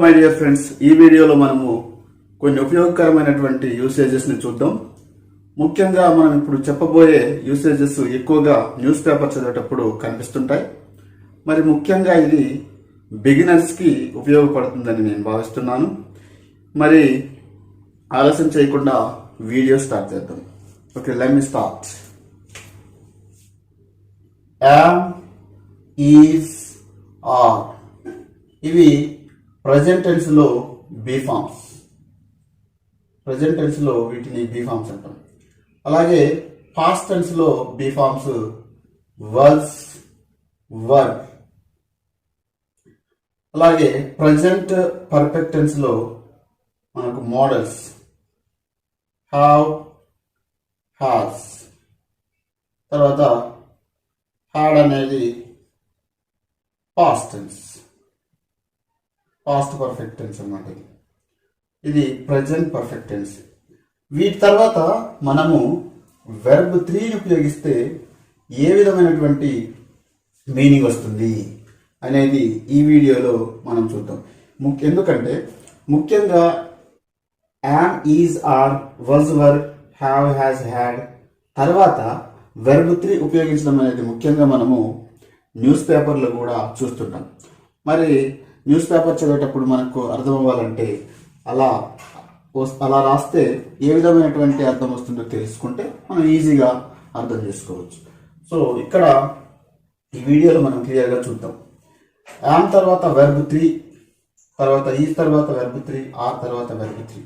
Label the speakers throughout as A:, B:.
A: My dear friends, ఈ వీడియోలో మనము కొన్ని ఉపయోగకరమైనటువంటి యూసేజెస్ ని చూద్దాం. ముఖ్యంగా మనం ఇప్పుడు చెప్పబోయే యూసేజెస్ ఎక్కువగా న్యూస్ పేపర్ చదివేటప్పుడు కనిపిస్తుంటాయి. మరి ముఖ్యంగా ఇది బిగినర్స్ కి ఉపయోగపడుతుందని నేను భావిస్తున్నాను. మరి ఆలస్యం చేయకుండా వీడియో స్టార్ట్ చేద్దాం. Okay, let me start. Am, is, are ఇవి ప్రజెంట్ టెన్స్ లో బీ ఫార్మ్స్. ప్రజెంట్ టెన్స్ లో వీటిని బీ ఫార్మ్స్ అంటాం. అలాగే పాస్ట్ టెన్స్ లో బీ ఫార్మ్స్ వాజ్, వర్. అలాగే ప్రజెంట్ పర్ఫెక్ట్ టెన్స్ లో మనకు మోడల్స్ హ్యావ్, హ్యాస్. తర్వాత హ్యాడ్ అనేది past tense, past perfect tense అన్నమాట. ఇది ప్రజెంట్ పర్ఫెక్ట్ టెన్స్. వీటి తర్వాత మనము వెర్బ్ 3ని ఉపయోగిస్తే ఏ విధమైనటువంటి మీనింగ్ వస్తుంది అనేది ఈ వీడియోలో మనం చూద్దాం. ఎందుకంటే ముఖ్యంగా am, is, are, was, were, have, has, had తర్వాత వెర్బ్ 3 ఉపయోగించడం అనేది ముఖ్యంగా మనము న్యూస్ పేపర్లో కూడా చూస్తుంటాం. మరి న్యూస్ పేపర్ చదివేటప్పుడు మనకు అర్థం అవ్వాలంటే అలా రాస్తే ఏ విధమైనటువంటి అర్థం వస్తుందో తెలుసుకుంటే మనం ఈజీగా అర్థం చేసుకోవచ్చు. సో ఇక్కడ ఈ వీడియోలో మనం క్లియర్గా చూద్దాం. యామ్ తర్వాత వెర్బ్ 3, తర్వాత ఈజ్ తర్వాత వెర్బ్ 3, ఆర్ తర్వాత వెర్బ్ 3.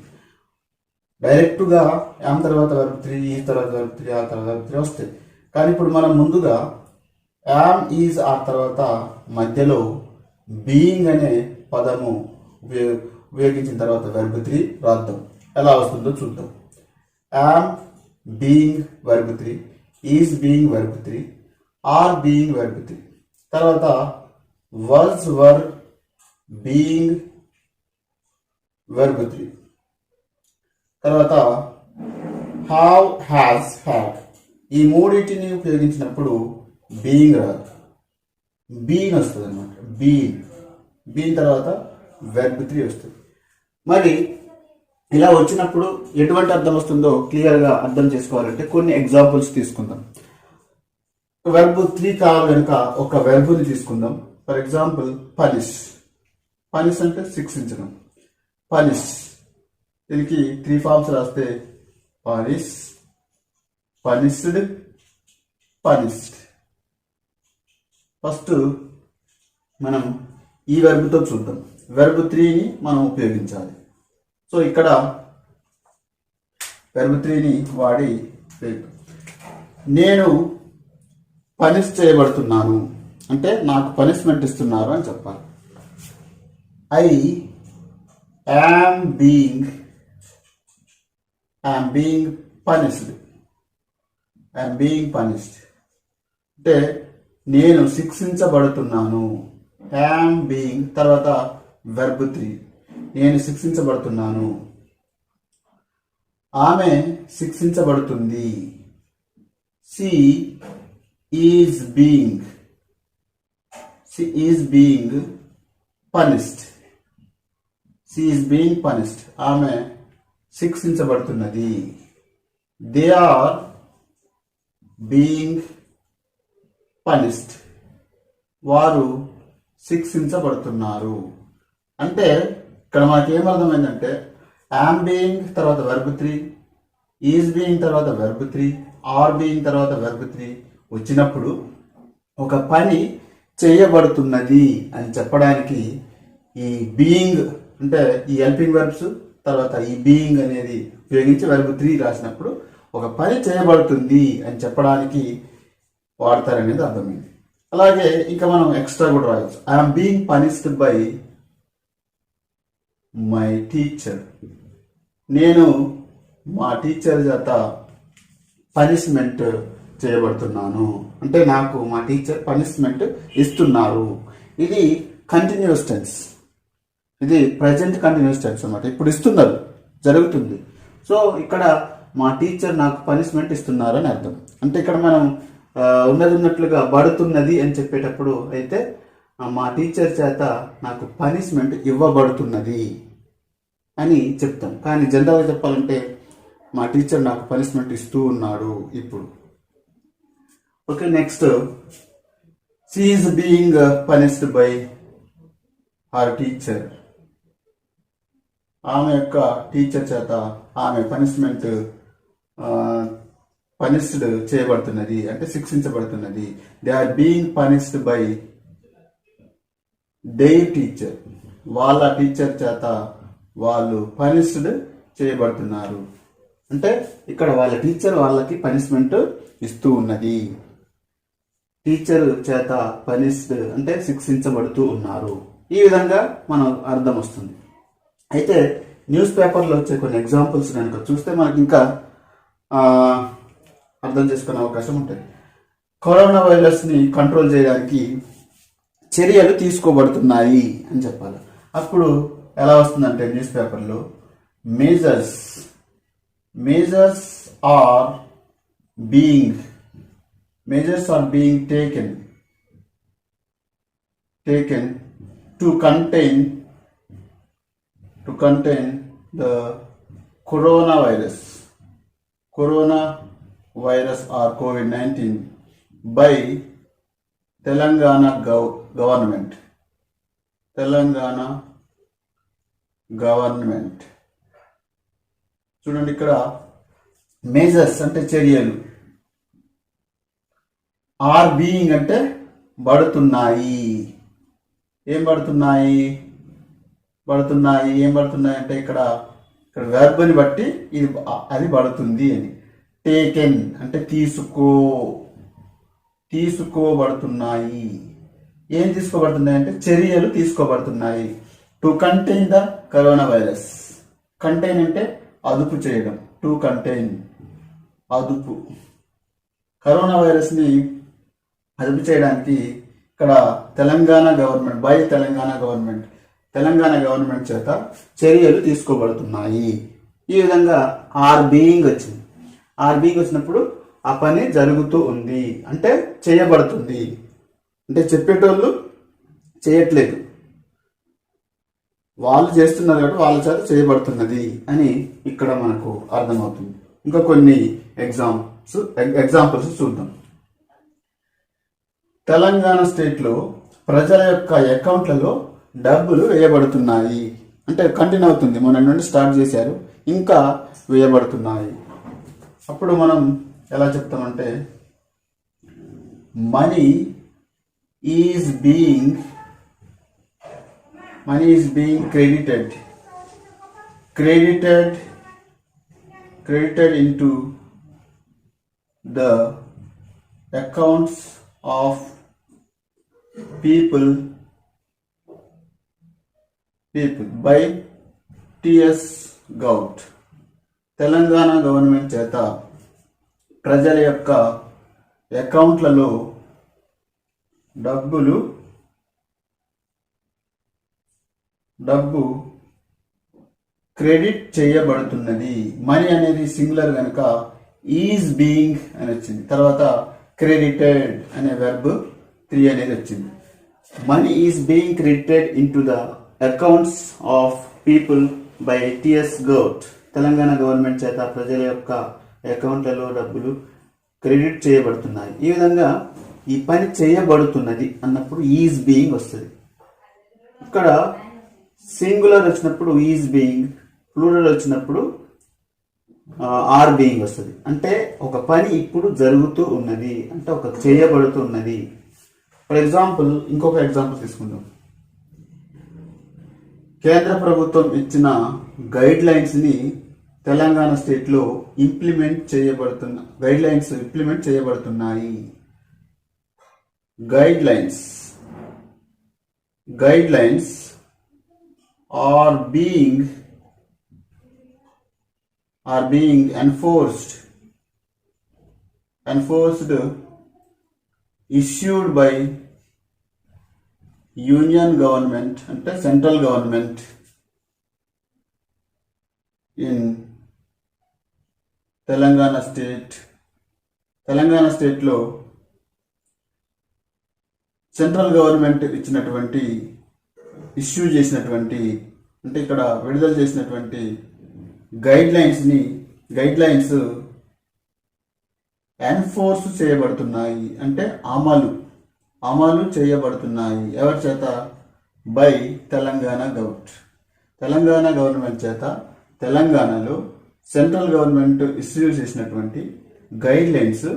A: డైరెక్ట్గా యామ్ తర్వాత వెర్బ్ 3, ఈజ్ తర్వాత వెర్బ్ 3, ఆర్ తర్వాత వెర్బ్ 3 వస్తాయి. కానీ ఇప్పుడు మనం ముందుగా యామ్, ఈజ్, ఆర్ తర్వాత మధ్యలో బీయింగ్ అనే పదము ఉపయోగించిన తర్వాత వెర్బ్ 3 రాద్దాం. ఎలా వస్తుందో చూద్దాం. Am being verb 3, is being verb 3, are being verb 3. తర్వాత వాజ్, వర్, బీయింగ్ వెర్బ్ 3. తర్వాత హ్యావ్, హ్యాస్, హ్యాడ్. ఈ మూడింటిని ఉపయోగించినప్పుడు బీయింగ్ రాదు, బీయింగ్ వస్తుంది అనమాట. బీయింగ్ తర్వాత వెర్బ్ 3 వస్తుంది. మరి ఇలా వచ్చినప్పుడు ఎటువంటి అర్థం వస్తుందో క్లియర్గా అర్థం చేసుకోవాలంటే కొన్ని ఎగ్జాంపుల్స్ తీసుకుందాం. వెర్బ్ 3 కావాలి కనుక ఒక వెర్బ్ని తీసుకుందాం. For example punish. పనిష్ అంటే శిక్షించడం. పనిష్, దీనికి 3 ఫార్మ్స్ రాస్తే పనిష్, పనిష్డ్, పనిష్డ్. ఫస్ట్ మనం ఈ వెర్బ్తో చూద్దాం. వెర్బ్ 3ని మనం ఉపయోగించాలి. సో ఇక్కడ వెర్బ్ 3ని వాడి నేను పనిష్ చేయబడుతున్నాను అంటే నాకు పనిష్మెంట్ ఇస్తున్నారు అని చెప్పాలి. I am being punished. I'm being punished అంటే నేను శిక్షించబడుతున్నాను. యామ్ బీయింగ్ తర్వాత వెర్బ్ 3, నేను శిక్షించబడుతున్నాను. ఆమె శిక్షించబడుతుంది. She is being punished. She is being punished, ఆమె శిక్షించబడుతున్నది. దే ఆర్ బీయింగ్ పనిష్డ్, వారు శిక్షించబడుతున్నారు. అంటే ఇక్కడ మనకి ఏమర్థమైందంటే యామ్ బీయింగ్ తర్వాత వెర్బ్ 3, ఈజ్ బీయింగ్ తర్వాత వెర్బ్ 3, ఆర్ బీయింగ్ తర్వాత వెర్బ్ 3 వచ్చినప్పుడు ఒక పని చేయబడుతున్నది అని చెప్పడానికి ఈ బీయింగ్ అంటే ఈ హెల్పింగ్ వెర్బ్స్ తర్వాత ఈ బీయింగ్ అనేది ఉపయోగించి వెర్బ్ 3 రాసినప్పుడు ఒక పని చేయబడుతుంది అని చెప్పడానికి వాడతారనేది అర్థమైంది. అలాగే ఇంకా మనం ఎక్స్ట్రా కూడా రాయవచ్చు. I'm being punished by my teacher. నేను మా టీచర్ చేత పనిష్మెంట్ చేయబడుతున్నాను అంటే నాకు మా టీచర్ పనిష్మెంట్ ఇస్తున్నారు. ఇది కంటిన్యూస్ టెన్స్, ఇది ప్రజెంట్ కంటిన్యూస్ టెన్స్ అన్నమాట. ఇప్పుడు ఇస్తున్నారు, జరుగుతుంది. సో ఇక్కడ మా టీచర్ నాకు పనిష్మెంట్ ఇస్తున్నారు అని అర్థం. అంటే ఇక్కడ మనం ఉన్నది ఉన్నట్లుగా బడుతున్నది అని చెప్పేటప్పుడు అయితే మా టీచర్ చేత నాకు పనిష్మెంట్ ఇవ్వబడుతున్నది అని చెప్తాం. కానీ జనరల్గా చెప్పాలంటే మా టీచర్ నాకు పనిష్మెంట్ ఇస్తూ ఉన్నాడు ఇప్పుడు. Okay, next she is being punished by her teacher. ఆమె యొక్క టీచర్ చేత ఆమె పనిష్డ్ చేయబడుతున్నది అంటే శిక్షించబడుతున్నది. They are being punished by their teacher. వాళ్ళ టీచర్ చేత వాళ్ళు పనిష్డ్ చేయబడుతున్నారు. అంటే ఇక్కడ వాళ్ళ టీచర్ వాళ్ళకి పనిష్మెంట్ ఇస్తూ ఉన్నది. టీచర్ చేత పనిష్డ్ అంటే శిక్షించబడుతూ ఉన్నారు. ఈ విధంగా మనకు అర్థం వస్తుంది. అయితే న్యూస్ పేపర్లో వచ్చే కొన్ని ఎగ్జాంపుల్స్ కనుక చూస్తే మనకి ఇంకా అర్థం చేసుకునే అవకాశం ఉంటుంది. కరోనా వైరస్ని కంట్రోల్ చేయడానికి చర్యలు తీసుకోబడుతున్నాయి అని చెప్పాలి. అప్పుడు ఎలా వస్తుందంటే న్యూస్ పేపర్లో measures are being taken to contain the coronavirus or COVID-19 by Telangana government. చూడండి, ఇక్కడ మేజర్స్ అంటే చర్యలు, ఆర్ బీయింగ్ అంటే బడుతున్నాయి. ఏం బడుతున్నాయి అంటే ఇక్కడ వెర్బ్ని బట్టి అది బడుతుంది అని. టేకెన్ అంటే తీసుకోబడుతున్నాయి. ఏం తీసుకోబడుతున్నాయి అంటే చర్యలు తీసుకోబడుతున్నాయి. To contain the corona virus. Contain అంటే అదుపు చేయడం. టు కంటైన్ అదుపు. కరోనా వైరస్ని అదుపు చేయడానికి ఇక్కడ తెలంగాణ గవర్నమెంట్ చేత చర్యలు తీసుకోబడుతున్నాయి. ఈ విధంగా ఆర్ బీయింగ్ వచ్చింది. ఆర్ బీయింగ్ వచ్చినప్పుడు ఆ పని జరుగుతూ ఉంది అంటే చేయబడుతుంది. అంటే చెప్పేటోళ్ళు చేయట్లేదు, వాళ్ళు చేస్తున్నారు కాబట్టి వాళ్ళ చేత చేయబడుతున్నది అని ఇక్కడ మనకు అర్థమవుతుంది. ఇంకా కొన్ని ఎగ్జాంపుల్స్ చూద్దాం. తెలంగాణ స్టేట్లో ప్రజల యొక్క అకౌంట్లలో డబ్బులు వేయబడుతున్నాయి అంటే కంటిన్యూ అవుతుంది. మొన్న నుండి స్టార్ట్ చేశారు, ఇంకా వేయబడుతున్నాయి. అప్పుడు మనం ఎలా చెప్తామంటే money is being credited into the accounts of people by TS Gout. Telangana government చేత ప్రజల యొక్క అకౌంట్లలో డబ్బు క్రెడిట్ చేయబడుతున్నది. మనీ అనేది సింగులర్ కనుక ఈజ్ బీయింగ్ అని వచ్చింది. తర్వాత క్రెడిటెడ్ అనే వెర్బ్ 3 అనేది వచ్చింది. Money is being credited in to the accounts of people by TS govt. Telangana government చేత ప్రజల యొక్క అకౌంట్లలో డబ్బులు క్రెడిట్ చేయబడుతున్నాయి. ఈ విధంగా ఈ పని చేయబడుతున్నది అన్నప్పుడు ఈజ్ బీయింగ్ వస్తుంది. ఇక్కడ సింగులర్ వచ్చినప్పుడు ఈజ్ బీయింగ్, ప్లూరల్ వచ్చినప్పుడు ఆర్ బీయింగ్ వస్తుంది. అంటే ఒక పని ఇప్పుడు జరుగుతూ ఉన్నది అంటే ఒక చేయబడుతున్నది. ఫర్ ఎగ్జాంపుల్ ఇంకొక ఎగ్జాంపుల్ తీసుకుందాం. కేంద్ర ప్రభుత్వం ఇచ్చిన గైడ్ లైన్స్ని తెలంగాణ స్టేట్లో ఇంప్లిమెంట్ చేయబడుతున్నాయి. Guide lines are being enforced issued by union government అంటే central government in తెలంగాణ స్టేట్లో సెంట్రల్ గవర్నమెంట్ ఇచ్చినటువంటి ఇష్యూ చేసినటువంటి అంటే ఇక్కడ విడుదల చేసినటువంటి గైడ్ లైన్స్ ఎన్ఫోర్స్ చేయబడుతున్నాయి అంటే అమలు చేయబడుతున్నాయి. ఎవరి చేత? బై తెలంగాణ గవర్నమెంట్ చేత తెలంగాణలో సెంట్రల్ గవర్నమెంట్ ఇష్యూ చేసినటువంటి గైడ్ లైన్స్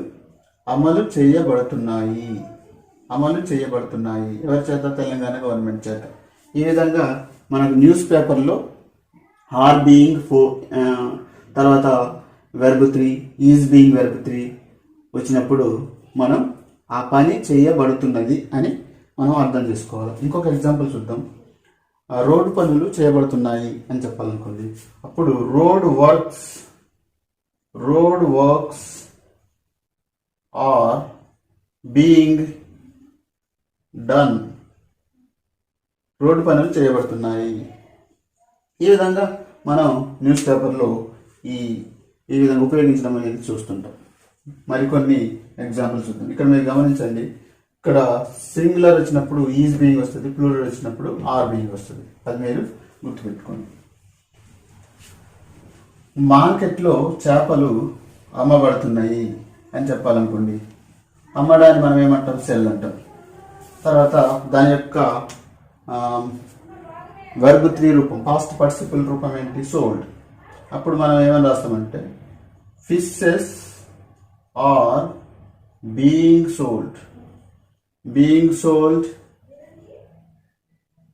A: అమలు చేయబడుతున్నాయి. ఎవరి చేత? తెలంగాణ గవర్నమెంట్ చేత. ఈ విధంగా మనకు న్యూస్ పేపర్లో ఆర్ బీయింగ్ తర్వాత వెర్బ్ 3 ఈజ్ బీయింగ్ వెర్బ్ 3 వచ్చినప్పుడు మనం ఆ పని చేయబడుతున్నది అని మనం అర్థం చేసుకోవాలి. ఇంకొక ఎగ్జాంపుల్ చూద్దాం. రోడ్డు పనులు చేయబడుతున్నాయి అని చెప్పాలనుకోండి. అప్పుడు road works are being done. Road పనులు చేయబడుతున్నాయి. ఈ విధంగా మనం న్యూస్ పేపర్లో ఈ విధంగా ఉపయోగించడం అనేది చూస్తుంటాం. మరికొన్ని ఎగ్జాంపుల్స్ చూద్దాం. ఇక్కడ మీరు గమనించండి, ఇక్కడ సింగులర్ వచ్చినప్పుడు ఈజ్ బీయింగ్ వస్తుంది, ప్లూరల్ వచ్చినప్పుడు ఆర్ బీయింగ్ వస్తుంది. అది మీరు గుర్తుపెట్టుకోండి. మార్కెట్లో చేపలు అమ్మబడుతున్నాయి అని చెప్పాలనుకోండి. అమ్మడాన్ని మనం ఏమంటాం? సెల్ అంటాం. తర్వాత దాని యొక్క వెర్బ్ 3 రూపం, పాస్ట్ పార్టిసిపల్ రూపం ఏంటి? సోల్డ్. అప్పుడు మనం ఏమని రాస్తామంటే fishes are being sold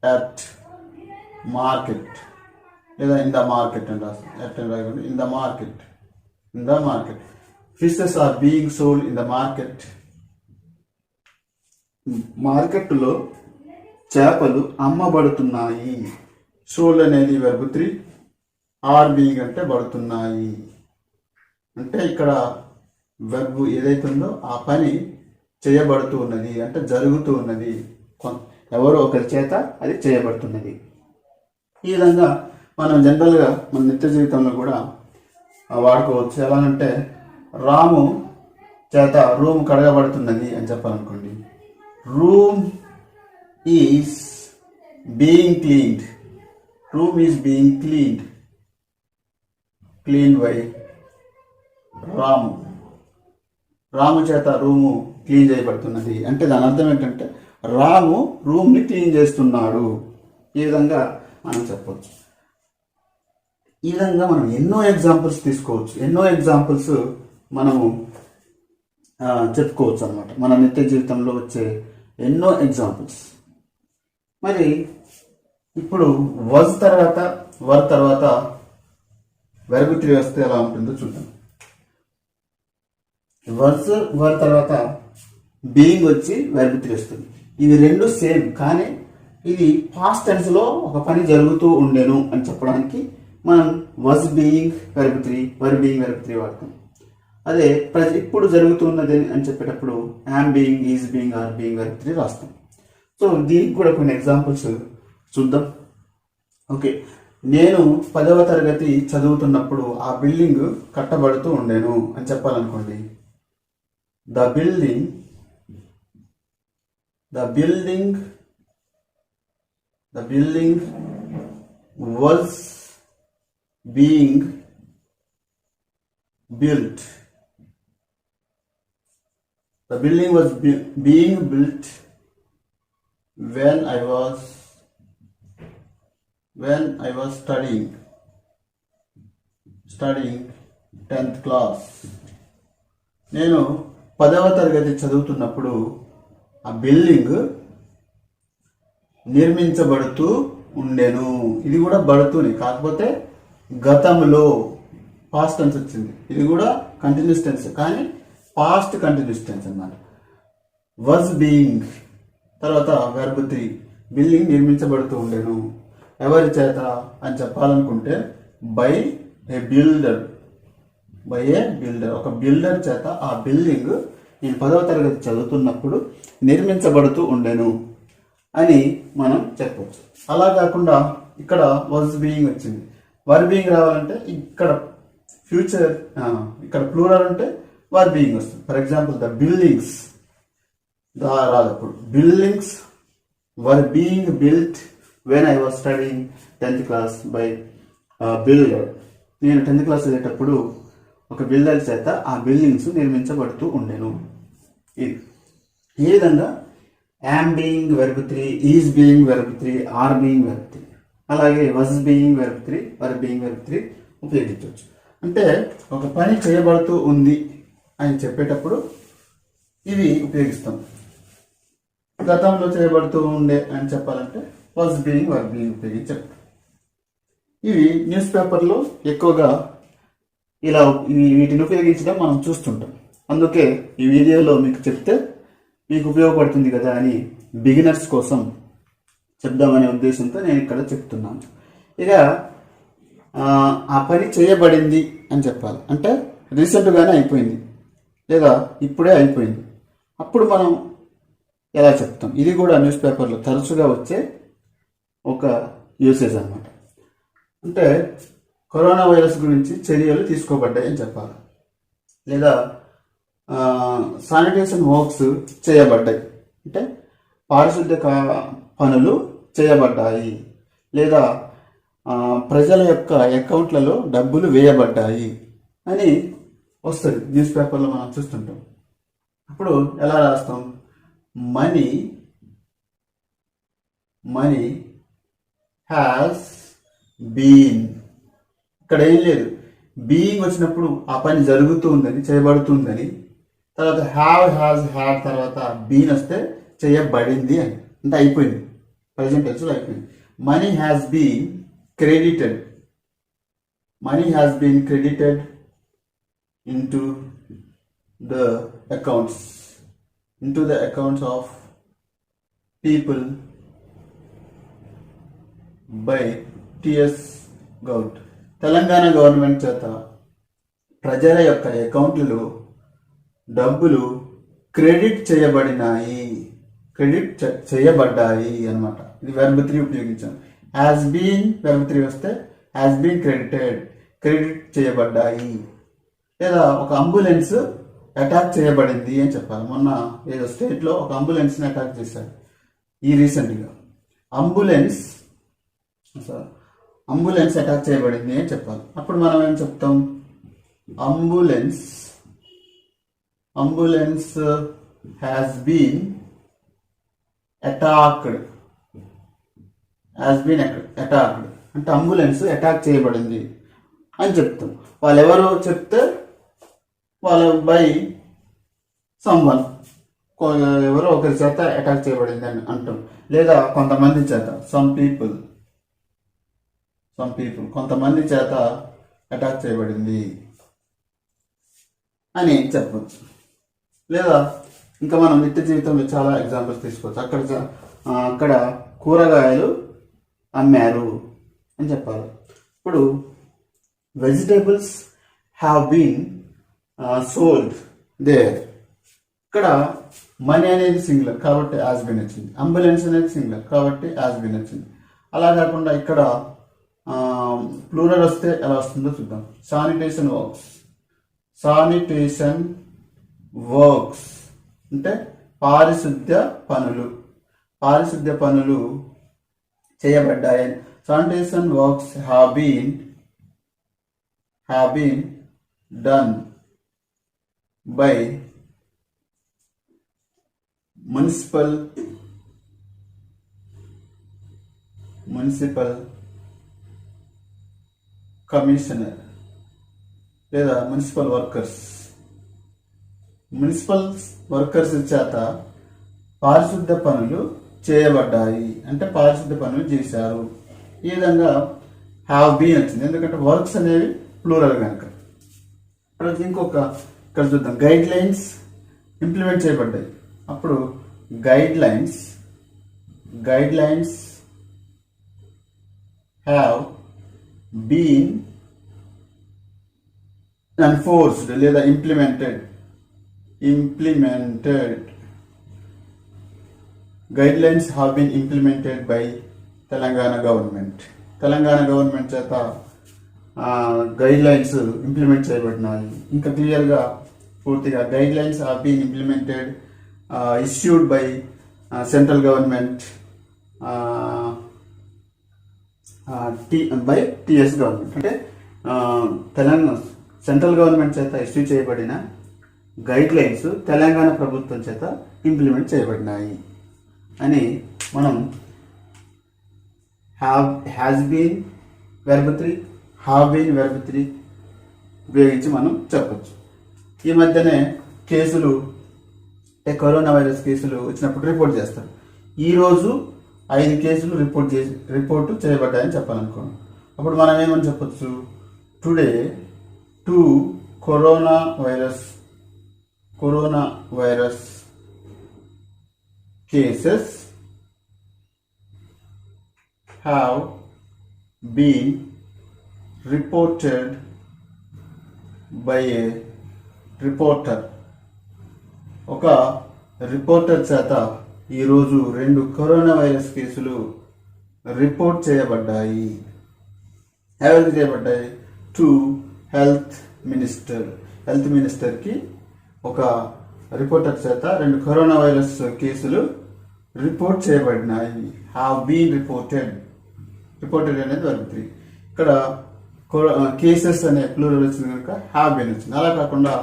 A: at market, లేదా ఇన్ ద మార్కెట్ అని రాస్తాం. ఎట్ అని రాయకుండా in the market. Fishes are being sold in the market. మార్కెట్లో చేపలు అమ్మబడుతున్నాయి. సోల్డ్ అనేది వెర్బ్ 3, ఆర్ బీయింగ్ అంటే బడుతున్నాయి. అంటే ఇక్కడ వెర్బ్ ఏదైతే ఉందో ఆ పని చేయబడుతూ ఉన్నది అంటే జరుగుతూ ఉన్నది, ఎవరో ఒకరి చేత అది చేయబడుతున్నది. ఈ విధంగా మనం జనరల్గా మన నిత్య జీవితంలో కూడా వాడుకోవచ్చు. ఎలాగంటే రాము చేత రూమ్ కడగబడుతున్నది అని చెప్పాలనుకోండి. Room is being cleaned. Cleaned by Ramu చేత రూము క్లీన్ చేయబడుతున్నది. అంటే దాని అర్థం ఏంటంటే రాము రూమ్ని క్లీన్ చేస్తున్నాడు. ఈ విధంగా మనం చెప్పవచ్చు. ఈ విధంగా మనం ఎన్నో ఎగ్జాంపుల్స్ తీసుకోవచ్చు, ఎన్నో ఎగ్జాంపుల్స్ మనము చెప్పుకోవచ్చు అనమాట. మన నిత్య జీవితంలో వచ్చే ఎన్నో ఎగ్జాంపుల్స్. మరి ఇప్పుడు వర్ తర్వాత వెర్బ్ 3 వస్తే ఎలా ఉంటుందో చూద్దాం. వర్ తర్వాత బీయింగ్ వచ్చి వెర్బ్ 3 వస్తుంది. ఇవి రెండు సేమ్, కానీ ఇది పాస్ట్ టెన్స్ లో ఒక పని జరుగుతూ ఉండేను అని చెప్పడానికి మనం was being verb 3, were being verb 3 వాడతాం. అదే ఇప్పుడు జరుగుతున్నది అని చెప్పేటప్పుడు am being, is being, are being verb 3 రాస్తాం. సో దీనికి కూడా కొన్ని ఎగ్జాంపుల్స్ చూద్దాం. ఓకే, నేను 10వ తరగతి చదువుతున్నప్పుడు ఆ బిల్డింగ్ కట్టబడుతూ ఉండేను అని చెప్పాలనుకోండి. The building was being built. The building was being built when I was studying 10th class. నేను 10వ తరగతి చదువుతున్నప్పుడు ఆ బిల్డింగ్ నిర్మించబడుతూ ఉండేను. ఇది కూడా బడుతూనే, కాకపోతే గతంలో పాస్ట్ టెన్స్ వచ్చింది. ఇది కూడా కంటిన్యూస్ టెన్స్, కానీ పాస్ట్ కంటిన్యూస్ టెన్స్ అన్నమాట. వాజ్ బీయింగ్ తర్వాత వెర్బ్ 3, బిల్డింగ్ నిర్మించబడుతూ ఉండేను. ఎవరి చేత అని చెప్పాలనుకుంటే బై ఏ బిల్డర్. ఒక బిల్డర్ చేత ఆ బిల్డింగ్ నేను 10వ తరగతి చదువుతున్నప్పుడు నిర్మించబడుతూ ఉండేను అని మనం చెప్పవచ్చు. అలా కాకుండా ఇక్కడ వాజ్ బీయింగ్ వచ్చింది. వర్ బీయింగ్ రావాలంటే ఇక్కడ ఫ్యూచర్, ఇక్కడ ప్లూరల్ అంటే వర్ బీయింగ్ వస్తుంది. ఫర్ ఎగ్జాంపుల్ ద రాదప్పుడు. Buildings were being built when I was studying 10th class by builder. నేను 10th క్లాస్ చదివేటప్పుడు ఒక బిల్డర్ చేత ఆ బిల్డింగ్స్ నిర్మించబడుతూ ఉండేను. ఇది ఈ విధంగా am being verb 3, is being verb 3, are being verb 3, అలాగే was being verb 3, were being verb 3 ఉపయోగించవచ్చు. అంటే ఒక పని చేయబడుతూ ఉంది అని చెప్పేటప్పుడు ఇవి ఉపయోగిస్తాం. గతంలో చేయబడుతూ ఉండే అని చెప్పాలంటే వాజ్ బీయింగ్, వర్ బీయింగ్ ఉపయోగించి చెప్తాం. ఇవి న్యూస్ పేపర్లో ఎక్కువగా ఇలా వీటిని ఉపయోగించడం మనం చూస్తుంటాం. అందుకే ఈ వీడియోలో మీకు చెప్తే మీకు ఉపయోగపడుతుంది కదా అని బిగినర్స్ కోసం చెప్దామనే ఉద్దేశంతో నేను ఇక్కడ చెప్తున్నాను. ఇక ఆ పని చేయబడింది అని చెప్పాలి అంటే రీసెంట్గానే అయిపోయింది లేదా ఇప్పుడే అయిపోయింది. అప్పుడు మనం ఎలా చెప్తాం? ఇది కూడా న్యూస్ పేపర్లో తరచుగా వచ్చే ఒక యూసేజ్ అన్నమాట. అంటే కరోనా వైరస్ గురించి చర్యలు తీసుకోబడ్డాయి అని చెప్పాలి, లేదా శానిటేషన్ వర్క్స్ చేయబడ్డాయి అంటే పారిశుద్ధ్య పనులు చేయబడ్డాయి, లేదా ప్రజల యొక్క అకౌంట్లలో డబ్బులు వేయబడ్డాయి అని వస్తుంది న్యూస్ పేపర్లో మనం చూస్తుంటాం. అప్పుడు ఎలా రాస్తాం? Money has been. ఇక్కడ ఏం లేదు, బీయింగ్ వచ్చినప్పుడు ఆ పని జరుగుతుందని, చేయబడుతుందని, తర్వాత హ్యావ్, హ్యాజ్, హ్యాడ్ తర్వాత బీన్ వస్తే చేయబడింది అని, అంటే అయిపోయింది, ప్రజెంట్ టెన్స్లో అయిపోయింది. Money has been credited, money has been credited into the accounts of people by TS govt. Telangana government చేత ప్రజల యొక్క అకౌంట్లలో డబ్బులు క్రెడిట్ చేయబడ్డాయి అన్నమాట. ఇది వెర్బ్ 3 ఉపయోగించాం. హ్యాస్ బీన్ వెర్బ్ 3 వస్తే హ్యాస్ బీన్ క్రెడిట్ చేయబడ్డాయి. లేదా ఒక అంబులెన్స్ అటాక్ చేయబడింది అని చెప్పాలి. మొన్న ఏదో స్టేట్లో ఒక అంబులెన్స్ని అటాక్ చేశారు ఈ రీసెంట్గా. అంబులెన్స్ అటాక్ చేయబడింది అని చెప్పాలి. అప్పుడు మనం ఏం చెప్తాం? అంబులెన్స్ హ్యాస్ బీన్ అటాక్డ్ అంటే అంబులెన్స్ అటాక్ చేయబడింది అని చెప్తాం. వాళ్ళు ఎవరు చెప్తే వాళ్ళ బై సమ్వన్, ఎవరో ఒకరి చేత అటాక్ చేయబడింది అని అంటాం. లేదా కొంతమంది చేత, సమ్ పీపుల్ కొంతమంది చేత అటాక్ చేయబడింది అని చెప్పవచ్చు. లేదా ఇంకా మనం నిత్య జీవితంలో చాలా ఎగ్జాంపుల్స్ తీసుకోవచ్చు. అక్కడ కూరగాయలు అమ్మారు అని చెప్పాలి. ఇప్పుడు vegetables have been sold there. ఇక్కడ మనీ అనేది సింగులర్ కాబట్టి యాజ్ బీన్ వచ్చింది, అంబులెన్స్ అనేది సింగులర్ కాబట్టి యాజ్ బీన్ వచ్చింది. అలా కాకుండా ఇక్కడ ప్లూరల్ వస్తే ఎలా వస్తుందో చూద్దాం. శానిటేషన్ వర్క్స్ అంటే పారిశుద్ధ్య పనులు చేయబడ్డాయి. Sanitation works have been done by municipal commissioner లేదా మున్సిపల్ వర్కర్స్ చేత పారిశుద్ధ్య పనులు చేయబడ్డాయి అంటే పారిశుద్ధ్య పనులు చేశారు. ఈ విధంగా హ్యావ్ బీన్ వచ్చింది ఎందుకంటే వర్క్స్ అనేవి ప్లూరల్ కనుక. ఇక్కడ చూద్దాం, గైడ్ లైన్స్ ఇంప్లిమెంట్ చేయబడ్డాయి. అప్పుడు guidelines have been enforced లేదా implemented. Guidelines have been implemented by Telangana government చేత గైడ్ లైన్స్ ఇంప్లిమెంట్ చేయబడినాయి. ఇంకా క్లియర్గా పూర్తిగా guidelines have been implemented issued by central government by TS government. అంటే Telangana central government చేత ఇష్యూ చేయబడిన guidelines Telangana ప్రభుత్వం చేత ఇంప్లిమెంట్ చేయబడినాయి అని మనం has been verb 3, have been verb 3 ఉపయోగించి మనం చెప్పచ్చు. ఈ మధ్యనే కేసులు కరోనా వైరస్ కేసులు వచ్చినప్పుడు రిపోర్ట్ చేస్తారు. ఈరోజు 5 కేసులు రిపోర్టు చేయబడ్డాయని చెప్పాలనుకోండి. అప్పుడు మనం ఏమని చెప్పచ్చు? Today 2 corona virus cases have been reported by a reporter. ఒక రిపోర్టర్ చేత ఈరోజు 2 కరోనా వైరస్ కేసులు రిపోర్ట్ చేయబడ్డాయి. ఎవరికి చేయబడ్డాయి? టు హెల్త్ మినిస్టర్కి ఒక రిపోర్టర్ చేత 2 కరోనా వైరస్ కేసులు రిపోర్ట్ చేయబడినాయి. హ్యావ్ బీన్ రిపోర్టెడ్ అనేది వెర్బ్ 3. ఇక్కడ కేసెస్ అనే ప్లూరల్ వచ్చింది కనుక హ్యావ్ బీన్ వచ్చింది. అలా కాకుండా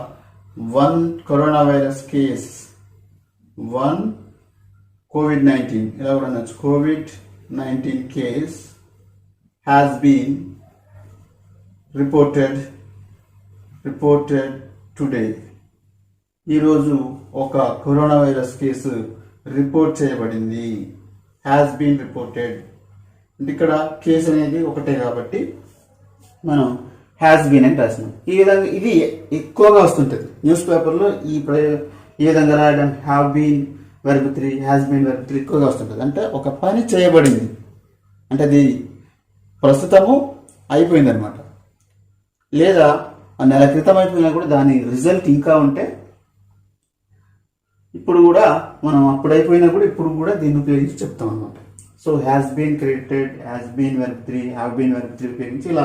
A: 1 కరోనా వైరస్ కేస్, 1 COVID-19 ఇలా కూడా అనొచ్చు. COVID-19 case has been reported today. ఈరోజు ఒక కరోనా వైరస్ కేసు రిపోర్ట్ చేయబడింది. Has been reported. అంటే ఇక్కడ కేసు అనేది ఒకటే కాబట్టి మనం హ్యాస్ బీన్ అని రాసినాం. ఈ విధంగా ఇది ఎక్కువగా వస్తుంటుంది న్యూస్ పేపర్లో. ఈ విధంగా రాయడం have been verb 3, has been verb 3 ఎక్కువగా వస్తుంటుంది. అంటే ఒక పని చేయబడింది అంటే అది ప్రస్తుతము అయిపోయింది అనమాట. లేదా నెల క్రితం అయిపోయినా కూడా దాని రిజల్ట్ ఇంకా ఉంటే ఇప్పుడు కూడా మనం అప్పుడు అయిపోయినా కూడా ఇప్పుడు కూడా దీన్ని ఉపయోగించి చెప్తాం అనమాట. So has been created, has been verb 3, have been verb 3 ఉపయోగించి ఇలా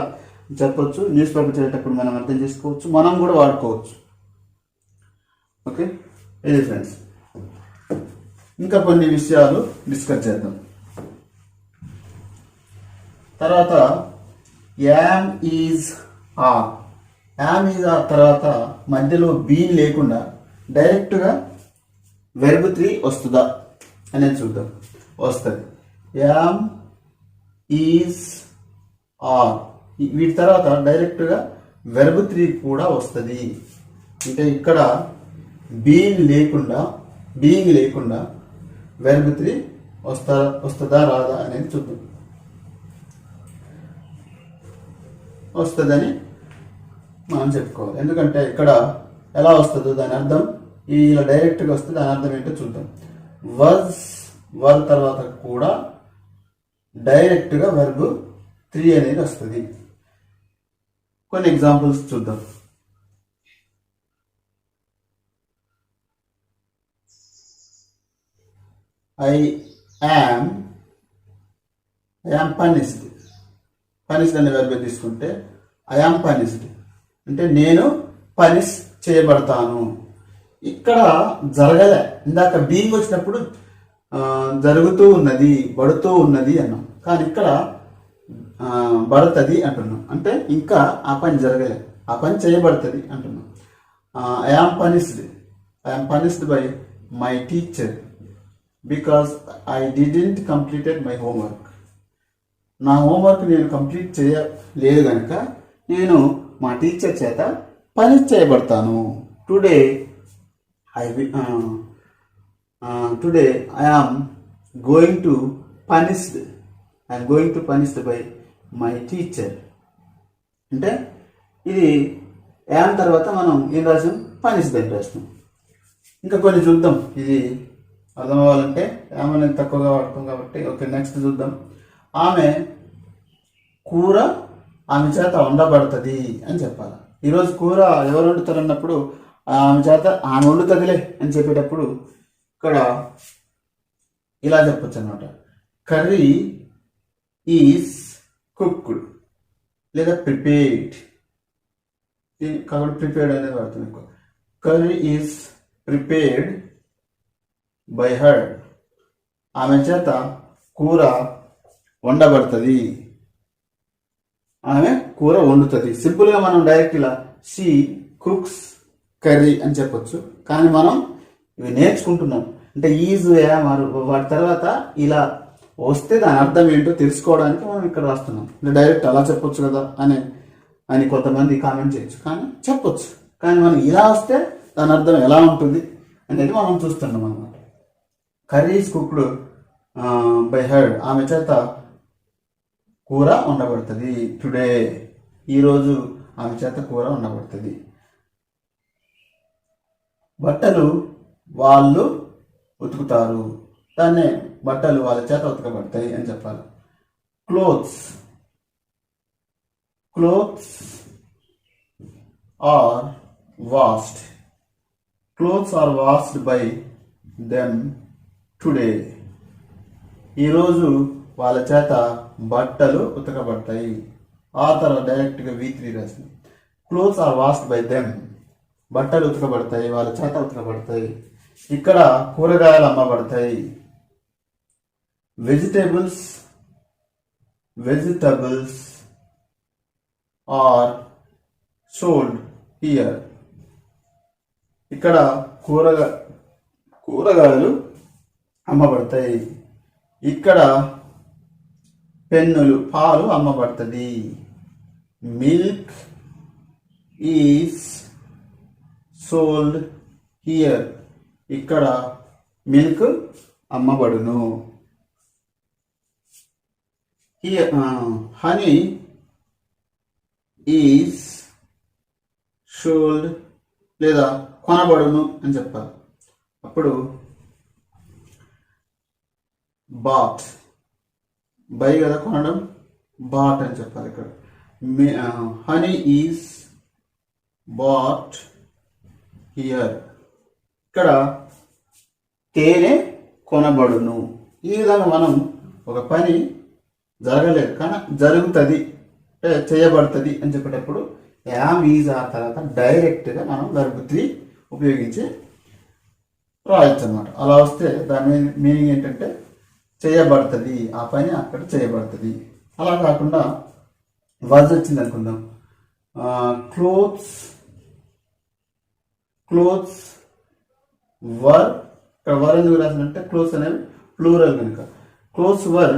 A: చెప్పొచ్చు. న్యూస్ పేపర్ చదివేటప్పుడు మనం అర్థం చేసుకోవచ్చు, మనం కూడా వాడుకోవచ్చు. ఓకే, ఇది ఫ్రెండ్స్. ఇంకా కొన్ని విషయాలు డిస్కస్ చేద్దాం. తర్వాత am is are. Am is are తర్వాత మధ్యలో బీన్ లేకుండా డైరెక్ట్గా వెర్బ్ 3 వస్తుందా అనేది చూద్దాం. వస్తుంది. యామ్ ఈజ్ ఆర్ వీటి తర్వాత డైరెక్ట్గా వెర్బ్ 3 కూడా వస్తుంది. అంటే ఇక్కడ బీయింగ్ లేకుండా వెర్బ్ 3 వస్తుందా రాదా అనేది చూద్దాం. వస్తుందని మనం చెప్పుకోవాలి. ఎందుకంటే ఇక్కడ ఎలా వస్తుందో దాని అర్థం ఇలా డైరెక్ట్గా వస్తుంది. దాని అర్థం ఏంటో చూద్దాం. వర్ తర్వాత కూడా డైరెక్ట్గా వెర్బ్ 3 అనేది వస్తుంది. కొన్ని ఎగ్జాంపుల్స్ చూద్దాం. I am punished. పనిష్డ్ అనే వెర్బ్ తీసుకుంటే ఐ యామ్ పనిష్డ్ అంటే నేను పనిష్ చేయబడతాను. ఇక్కడ జరగలే. ఇందాక బీయింగ్ వచ్చినప్పుడు జరుగుతూ ఉన్నది, పడుతూ ఉన్నది అన్నాం. కానీ ఇక్కడ పడుతుంది అంటున్నాం. అంటే ఇంకా ఆ పని జరగలే, ఆ పని చేయబడుతుంది అంటున్నాం. I am punished by my teacher because I didn't completed my homework. నా హోంవర్క్ నేను కంప్లీట్ చేయలేదు కనుక నేను మా టీచర్ చేత పనిష్ చేయబడతాను. Today I am going to punished by my teacher. అంటే ఇది యామ్ తర్వాత మనం ఏం రాసాం? పనిష్డ్ అని రాసినాం. ఇంకా కొన్ని చూద్దాం. ఇది అర్థం అవ్వాలంటే యామ్ అనేది తక్కువగా వాడతాం కాబట్టి. ఓకే, నెక్స్ట్ చూద్దాం. ఆమె కూర ఆమె చేత వండబడుతుంది అని చెప్పాలి. ఈరోజు కూర ఎవరు వండుతారు అన్నప్పుడు ఆమె వండుతుందిలే అని చెప్పేటప్పుడు ఇక్కడ ఇలా చెప్పొచ్చు అనమాట. కర్రీ ఈజ్ కుక్డ్ లేదా ప్రిపేర్డ్. కాబట్టి ప్రిపేర్డ్ అనేది వాడుతుంది. Curry is prepared by her, ఆమె చేత కూర వండబడుతుంది, ఆమె కూర వండుతుంది. సింపుల్గా మనం డైరెక్ట్ ఇలా షీ కుక్స్ కర్రీ అని చెప్పొచ్చు. కానీ మనం ఇవి నేర్చుకుంటున్నాం. అంటే ఈజ్ వాటి తర్వాత ఇలా వస్తే దాని అర్థం ఏంటో తెలుసుకోవడానికి మనం ఇక్కడ రాస్తున్నాం. అంటే డైరెక్ట్ అలా చెప్పొచ్చు కదా అని కొంతమంది కామెంట్ చేయొచ్చు, కానీ చెప్పొచ్చు. కానీ మనం ఇలా వస్తే దాని అర్థం ఎలా ఉంటుంది అనేది మనం చూస్తున్నాం అన్నమాట. Curry is cooked by her, ఆమె చేత కూర వండబడుతుంది. టుడే, ఈరోజు ఆమె చేత కూర వండబడుతుంది. బట్టలు వాళ్ళు ఉతుకుతారు, దాన్నే బట్టలు వాళ్ళ చేత ఉతకబడతాయి అని చెప్పాలి. Clothes are washed, clothes are washed by them today, ఈరోజు వాళ్ళ చేత బట్టలు ఉతకబడతాయి. ఆ తర్వాత డైరెక్ట్గా V3 రాసింది. Clothes are washed by them, బట్టలు ఉతకబడతాయి, వాళ్ళ చేత ఉతకబడతాయి. ఇక్కడ కూరగాయలు అమ్మబడతాయి. వెజిటేబుల్స్ ఆర్ సోల్డ్ హియర్, ఇక్కడ కూరగాయలు అమ్మబడతాయి. ఇక్కడ పెన్నులు పాలు అమ్మబడుతుంది. మిల్క్ ఈజ్ సోల్డ్ హియర్, ఇక్కడ మిల్క్ అమ్మబడును. హియర్ హనీ ఈజ్ సోల్డ్ లేదా కొనబడును అని చెప్పాలి. అప్పుడు బాట్, బై కదా కొనడం, బాట్ అని చెప్పాలి. ఇక్కడ హనీ ఈజ్ బాట్ హియర్, ఇక్కడ తేనె కొనబడును. ఈ విధంగా మనం ఒక పని జరగలేదు కానీ జరుగుతుంది, చేయబడుతుంది అని చెప్పేటప్పుడు యామ్ ఈజ్ ఆ తర్వాత డైరెక్ట్గా మనం verb 3 ఉపయోగించి రాయొచ్చు అన్నమాట. అలా వస్తే దాని మీనింగ్ ఏంటంటే చేయబడుతుంది, ఆ పని అక్కడ చేయబడుతుంది. అలా కాకుండా వాజ్ వచ్చింది అనుకుందాం. క్లోత్స్ వర్, ఇక్కడ వర్ ఎందుకు రాసిందంటే క్లోత్స్ అనేవి ప్లూరల్ కనుక. Clothes were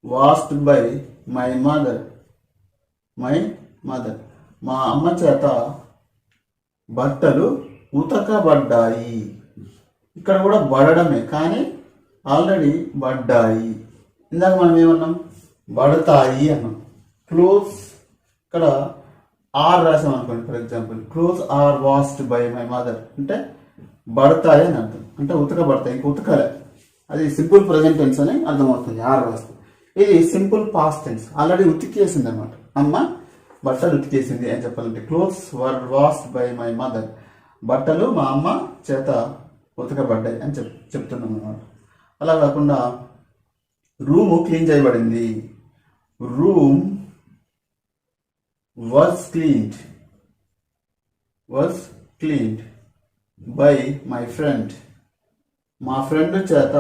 A: washed by my mother, మా అమ్మ చేత బట్టలు ఉతకబడ్డాయి. ఇక్కడ కూడా పడడమే కానీ ఆల్రెడీ పడ్డాయి. ఇందాక మనం ఏమన్నాం, పడతాయి అన్నాం. క్లోత్స్ ఇక్కడ ఆర్ రాసాం అనుకోండి. For example clothes are washed by my mother అంటే పడతాయి అని అర్థం, అంటే ఉతకబడతాయి, ఇంక ఉతకలే. అది సింపుల్ ప్రజెంట్ టెన్స్ అని అర్థమవుతుంది ఆర్ రాస్తే. ఇది సింపుల్ పాస్ట్ టెన్స్, ఆల్రెడీ ఉతికేసింది అనమాట. అమ్మ బట్టలు ఉతికేసింది అని చెప్పాలంటే clothes were washed by my mother, బట్టలు మా అమ్మ చేత ఉతకబడ్డాయి అని చెప్తున్నాం అనమాట. అలా కాకుండా రూము క్లీన్ చేయబడింది. Room was cleaned by my friend, మా ఫ్రెండ్ చేత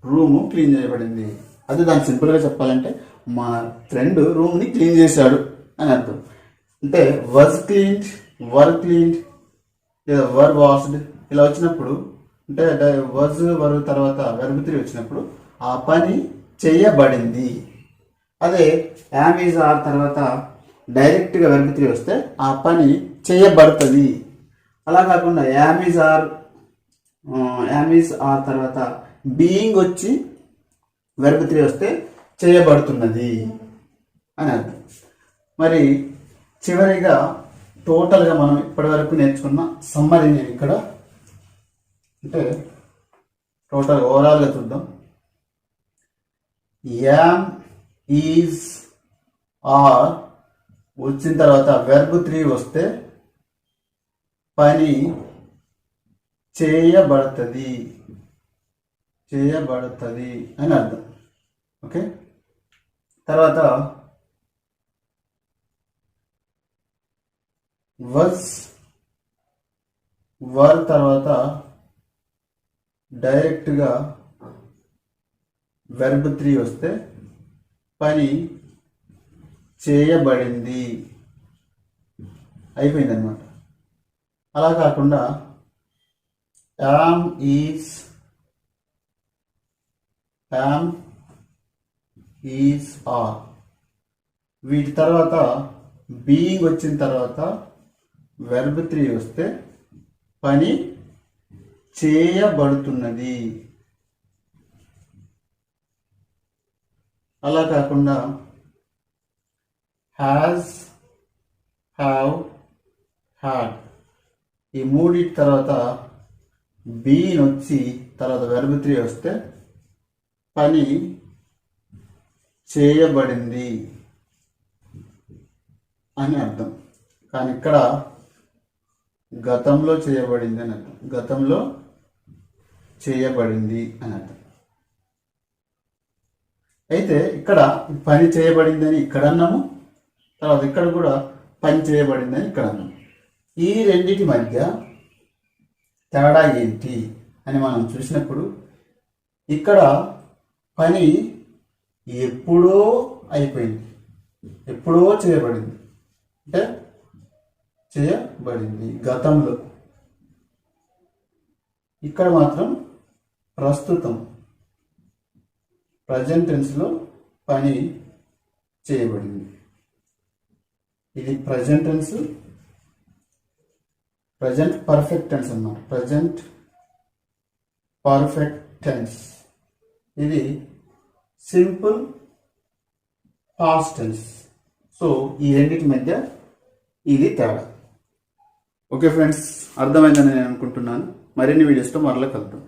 A: రూము క్లీన్ చేయబడింది. అది దాన్ని సింపుల్గా చెప్పాలంటే మా ఫ్రెండ్ రూమ్ని క్లీన్ చేశాడు అని అర్థం. అంటే వాజ్ క్లీన్డ్, వర్ క్లీన్డ్ లేదా వర్ వాష్డ్ ఇలా వచ్చినప్పుడు, అంటే వర్ తర్వాత verb 3 వచ్చినప్పుడు ఆ పని చేయబడింది. అదే యామ్ ఈజ్ ఆర్ తర్వాత డైరెక్ట్గా verb 3 వస్తే ఆ పని చేయబడుతుంది. అలా కాకుండా యామ్ ఈజ్ ఆర్ తర్వాత బీయింగ్ వచ్చి verb 3 వస్తే చేయబడుతున్నది అని అర్థం. మరి చివరిగా టోటల్గా మనం ఇప్పటివరకు నేర్చుకున్న సమ్మరీ నేను ఇక్కడ అంటే టోటల్ ఓవరాల్గా చూద్దాం. యామ్ ఈజ్ ఆర్ వచ్చిన తర్వాత verb 3 వస్తే పని చేయబడుతుంది అని అర్థం. ఓకే, తర్వాత వర్ తర్వాత డైరెక్ట్గా వెర్బ్ 3 వస్తే పని చేయబడింది అయిపోయింది అనమాట. అలా కాకుండా యామ్ ఈజ్ ఆర్ వీటి తర్వాత బీయింగ్ వచ్చిన తర్వాత వెర్బ్ 3 వస్తే పని చేయబడుతున్నది. అలా కాకుండా హ్యాజ్, హ్యావ్, హ్యాడ్ ఈ మూడింటి తర్వాత బీన్ వచ్చి తర్వాత వెర్బ్ 3 వస్తే పని చేయబడింది అని అర్థం. కానీ ఇక్కడ గతంలో చేయబడింది అని అర్థం. గతంలో చేయబడింది అని అర్థం. అయితే ఇక్కడ పని చేయబడిందని ఇక్కడ అన్నాము, తర్వాత ఇక్కడ కూడా పని చేయబడిందని ఇక్కడ అన్నాము. ఈ రెండింటి మధ్య తేడా ఏంటి అని మనం చూసినప్పుడు ఇక్కడ పని ఎప్పుడో అయిపోయింది, ఎప్పుడో చేయబడింది, అంటే చేయబడింది గతంలో. ఇక్కడ మాత్రం ప్రస్తుతం ప్రజెంట్ టెన్స్లో పని చేయబడింది. ఇది present tense, present perfect tense అన్నమాట. Present perfect tense. ఇది సింపుల్ పాస్ట్ టెన్స్. సో ఈ రెండింటి మధ్య ఇది తేడా. ఓకే ఫ్రెండ్స్, అర్థమైందని నేను అనుకుంటున్నాను. మరిన్ని వీడియోస్తో మరలా కలుద్దాం.